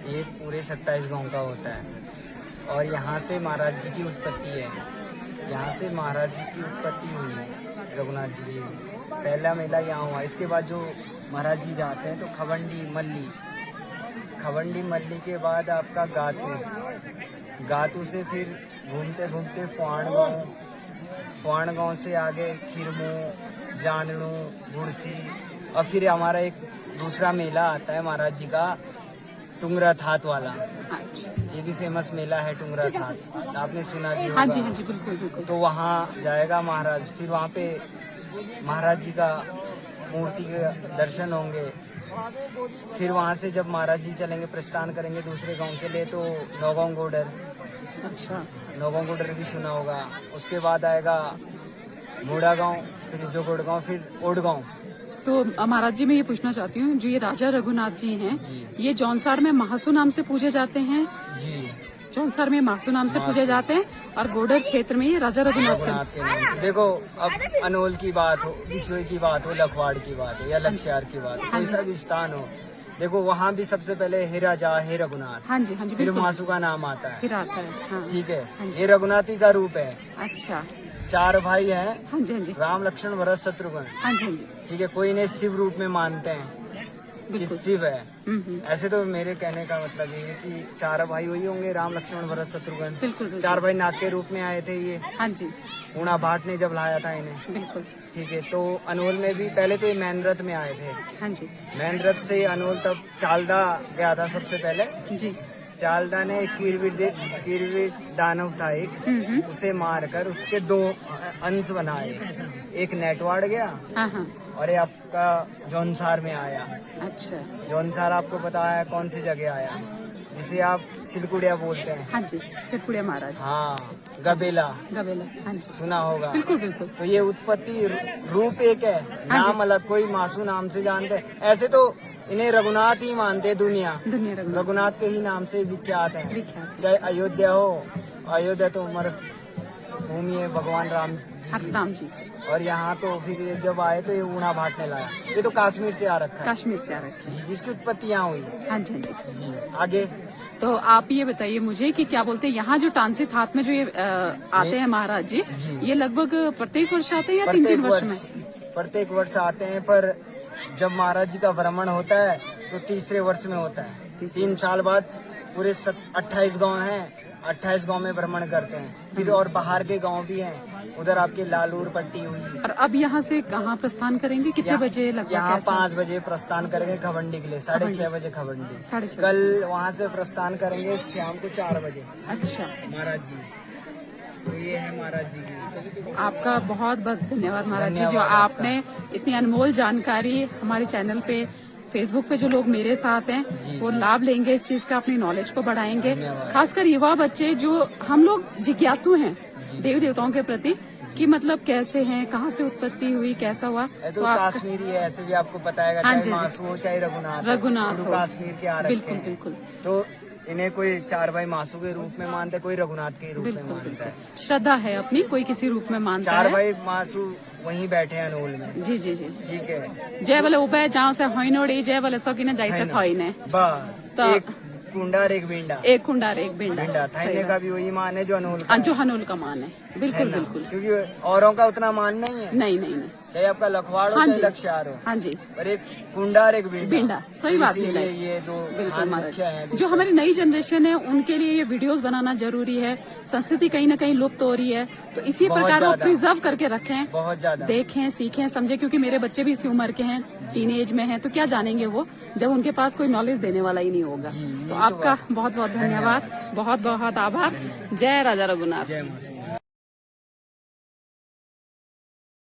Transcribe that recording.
ये पूरे 27 गांव का होता है और यहाँ से महाराज जी की उत्पत्ति है। यहाँ से महाराज जी की उत्पत्ति हुई है, रघुनाथ जी की पहला मेला यहाँ हुआ। इसके बाद जो महाराज जी जाते हैं तो खवंडी मल्ली के बाद आपका गातू से फिर घूमते घूमते फुआण गांव से आगे खिरमू, जानू, गुड़सी और फिर हमारा एक दूसरा मेला आता है महाराज जी का टुंगरा थात वाला। ये भी फेमस मेला है टुंगरा थात, आपने सुना भी होगा। हाँ जी बिल्कुल बिल्कुल। तो वहाँ जाएगा महाराज, फिर वहाँ पे महाराज जी का मूर्ति के दर्शन होंगे। फिर वहाँ से जब महाराज जी चलेंगे, प्रस्थान करेंगे दूसरे गांव के लिए, तो नौगांव गोडर। अच्छा, नौगांव गोडर भी सुना होगा। उसके बाद आएगा मूड़ा गांव, फिर जोगोड़ गांव, फिर ओड गांव। तो महाराज जी मैं ये पूछना चाहती हूँ, जो ये राजा रघुनाथ जी हैं, ये जौनसार में महासू नाम से पूजे जाते हैं जी, जौनसार में महासू नाम से पूजे जाते हैं और गोडर क्षेत्र में ये राजा रघुनाथ के नाम से। देखो अब अनोल की बात हो, विश्व की बात हो, लखवाड़ की बात हो या लक्षार की बात हो, कोई सा भी स्थान हो, देखो वहाँ भी सबसे पहले हे राजा हे रघुनाथ। हाँ जी फिर बिल्कुल। मासू का नाम आता है, फिर आता है। हाँ ठीक है। ये रघुनाथी का रूप है। अच्छा, 4 भाई हैं, हाँ जी राम, लक्ष्मण, भरत, शत्रुघ्न। हाँ जी ठीक है। कोई इन्हें शिव रूप में मानते हैं कि बिल्कुल। शिव है। हम्म। ऐसे तो मेरे कहने का मतलब ये है कि 4 भाई वही होंगे, राम, लक्ष्मण, भरत, शत्रुघ्न। बिल्कुल 4 भाई नाग के रूप में आए थे ये। हाँ जी ऊना भाट ने जब लाया था इन्हें, बिल्कुल। ठीक है। तो अनोल में भी पहले तो ये मैन रथ में आए थे। हाँ जी मैन रथ से अनोल तब चालदा गया था सबसे पहले। जी। चालदा ने कीरवीर दानव था एक, उसे मारकर उसके 2 अंश बनाए। एक नेटवाड़ गया हाँ और ये आपका जौनसार में आया। अच्छा, जौनसार आपको पता है कौन सी जगह आया, जिसे आप सिलकुड़िया बोलते हैं। हाँ जी सिरपुड़िया महाराज। हाँ, गबेला गबेला। हाँ जी सुना होगा। बिल्कुल बिल्कुल। तो ये उत्पत्ति रूप एक है, नाम अलग, कोई मासू नाम से जानते हैं। ऐसे तो इन्हें रघुनाथ ही मानते दुनिया रघुनाथ के ही नाम से विख्यात है। चाहे अयोध्या हो, अयोध्या तो हमारा भूमि है भगवान राम जी। और यहाँ तो फिर ये जब आए तो ये ऊना भाट ने लाया। ये तो कश्मीर से आ रखा है। कश्मीर से आ रखा है। इसकी उत्पत्ति यहाँ हुई। हाँ जी जी। आगे तो आप ये बताइए मुझे कि क्या बोलते हैं, यहाँ जो टांसी थात में जो ये आते हैं महाराज जी, ये लगभग प्रत्येक वर्ष आते हैं या 3-3 वर्ष में? प्रत्येक वर्ष आते हैं, पर जब महाराज जी का भ्रमण होता है तो तीसरे वर्ष में होता है। 3 साल बाद पूरे 28 गांव हैं, 28 गांव में भ्रमण करते हैं। फिर और बाहर के गांव भी हैं, उधर आपके लालूर पट्टी हुई। और अब यहाँ से कहाँ प्रस्थान करेंगे, कितने बजे लगभग? यहाँ 5 बजे प्रस्थान करेंगे खवंडी के लिए, 6:30 बजे खवंडी। 6:30। कल वहाँ से प्रस्थान करेंगे शाम को 4 बजे। अच्छा महाराज जी, तो ये है महाराज जी की। आपका बहुत बहुत धन्यवाद महाराज जी, जो आपने इतनी अनमोल जानकारी हमारे चैनल पे, फेसबुक पे जो लोग मेरे साथ हैं वो लाभ लेंगे इस चीज का, अपनी नॉलेज को बढ़ाएंगे। खासकर युवा बच्चे जो हम लोग जिज्ञासु हैं देवी देवताओं के प्रति, कि मतलब कैसे हैं, कहाँ से उत्पत्ति हुई, कैसा हुआ। तो कश्मीरी है, ऐसे भी आपको पता है, चाहे मासू हो चाहे रघुनाथ हो, कश्मीर के आ रखे हैं। बिल्कुल बिल्कुल। तो इन्हें कोई 4 भाई मासू के रूप में मानते, कोई रघुनाथ के रूप में मानता है। श्रद्धा है अपनी, कोई किसी रूप में मानता है। 4 भाई मासू वहीं बैठे हैं अनोल में। जी ठीक है। जय बोले उबे जाओ से होइनोड़ी, जय बोले सकीने जैसे थोइने। बस एक कुंडार एक बिंडा, एक कुंडार एक बिंडा। थाने का भी वही मान है जो अनोल का, जो अनोल का मान है। बिल्कुल बिल्कुल। क्योंकि औरों का उतना मान नहीं है। नहीं, चाहे आपका लखवाड़ हो चाहे लक्षार हो। हाँ जी। पर एक कुंडार एक बिंडा। सही बात है। ये 2 बिल्कुल महाराज, जो हमारी नई जनरेशन है उनके लिए ये वीडियोस बनाना जरूरी है। संस्कृति कहीं न कहीं लुप्त हो रही है, तो इसी प्रकार वो प्रिजर्व करके रखें, बहुत ज्यादा देखें, सीखें, समझें। क्योंकि मेरे बच्चे भी इसी उम्र के हैं, टीनेज में हैं, तो क्या जानेंगे वो जब उनके पास कोई नॉलेज देने वाला ही नहीं होगा। तो आपका बहुत बहुत धन्यवाद, बहुत बहुत आभार। जय राजा रघुनाथ।